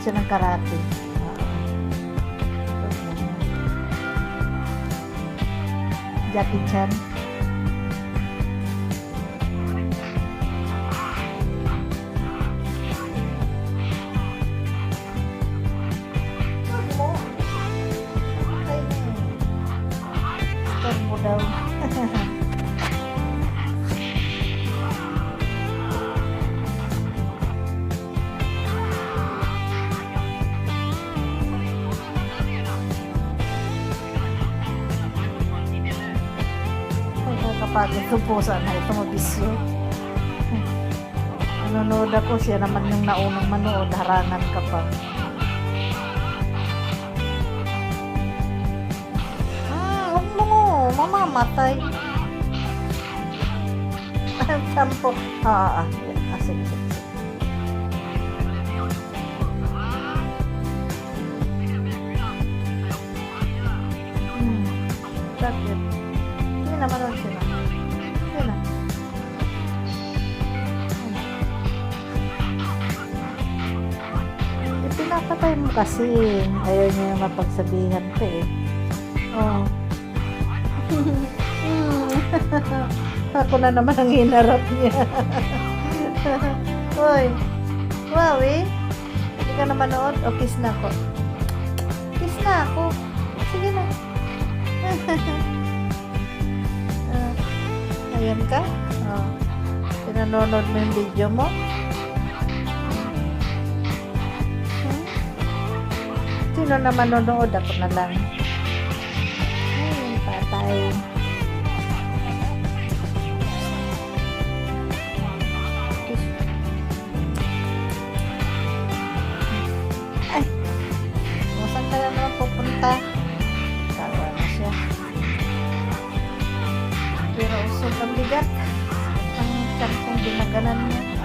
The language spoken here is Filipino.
siya ng karate. Jackie Chan. Gusto mo daw. Kapagod ko po sana ito mabisyo. Nanonood ako, siya naman yung naunang manood, harangan ka pa. Huwag mo, mamamatay. Tampo. Sige, sige. Bakit? Hindi na manood sila. Hindi na. Pinapatay mo kasi. Ayaw niya mapagsabihan ko eh. Oh. Ako na naman ang hinarap niya. Hoy. Wawi. Hindi ka na manood? O kiss na ako. Kiss na ako. Sige na. Ayan ka? Oh. Pinanonood mo yung video mo? Sino na manonood? Ako na lang. Ay, patay. Ay! Saan ka na naman pupunta? Tawa na siya. Pero usog ang bigat. Ang kampong binaganan niya.